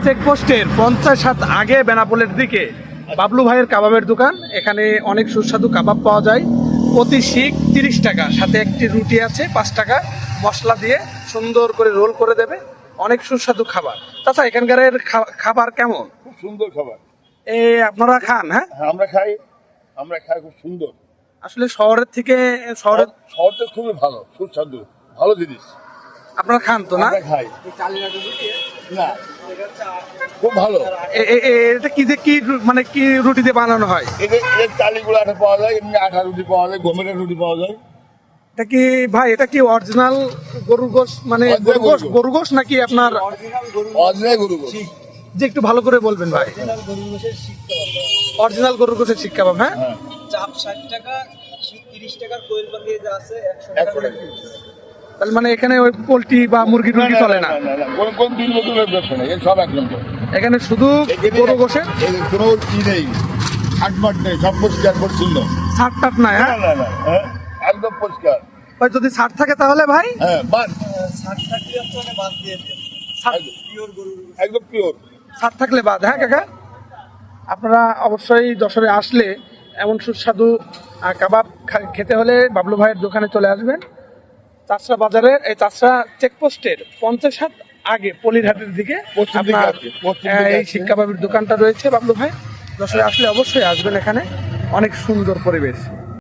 চেকপোস্টের 50 হাত আগে বেনাপোলের দিকে বাবলু ভাইয়ের কাবাবের দোকান। এখানে অনেক সুস্বাদু কাবাব পাওয়া যায়। প্রতি শিক 30 টাকা, সাথে একটি রুটি আছে 5 টাকা। মশলা দিয়ে সুন্দর করে রোল করে দেবে। অনেক সুস্বাদু খাবার। তাছাড়া এখানকার খাবার কেমন? খুব সুন্দর খাবার। আপনারা খান? হ্যাঁ, আমরা খাই খুব সুন্দর। আসলে শহরের থেকে শহরটা খুবই ভালো, সুস্বাদু, ভালো জিনিস। আপনারা খান তো না? আমরা খাই না, খুব ভালো। এটা কি মানে কি রুটি দিয়ে বানানো হয়? এর চালিগুলো আঠা পাওয়া যায়, এমনি আঠা রুটি পাওয়া যায়, গমের রুটি পাওয়া যায়। এটা কি ভাই, এটা কি অরিজিনাল গরুর গোশ, মানে গরু গোশ নাকি আপনার অরিজিনাল গরু গোশ? যে একটু ভালো করে বলবেন ভাই। অরিজিনাল গরুর গোশের শিক কাবাব। হ্যাঁ, চাপ 60 টাকা, শিক 30 টাকা, কোয়েল পাখি যা আছে 100 টাকা। তাহলে মানে এখানে ওই পোল্ট্রি বা মুরগি টুরগি চলে না? কোন দিন নতুনের ব্যবসা নেই, সব এক নম্বর। এখানে শুধু গরু গোশের কোনো ই নেই, হাটমাট নেই, সব পরিষ্কার পরিচ্ছন্ন। ছাড় টাট নাই? হ্যাঁ, একদম পরিষ্কার। ভাই যদি ছাড় থাকে তাহলে ভাই বাদ 60 টাকা অপশনে বাদ দিয়ে দেন। পিওর গরু, একদম পিওর। ছাড় থাকলে বাদ। হ্যাঁ কাকা, আপনারা অবশ্যই যশোরে আসলে এমন সুস্বাদু কাবাব খেতে হলে বাবলু ভাইয়ের দোকানে চলে আসবেন। চাষরা বাজারের এই চাষরা চেকপোস্টের 50 হাত আগে পলিরহাটের দিকে আপনার এই শিক কাবাবের দোকানটা রয়েছে বাবলু ভাই। যশোরে আসলে অবশ্যই আসবেন, এখানে অনেক সুন্দর পরিবেশ।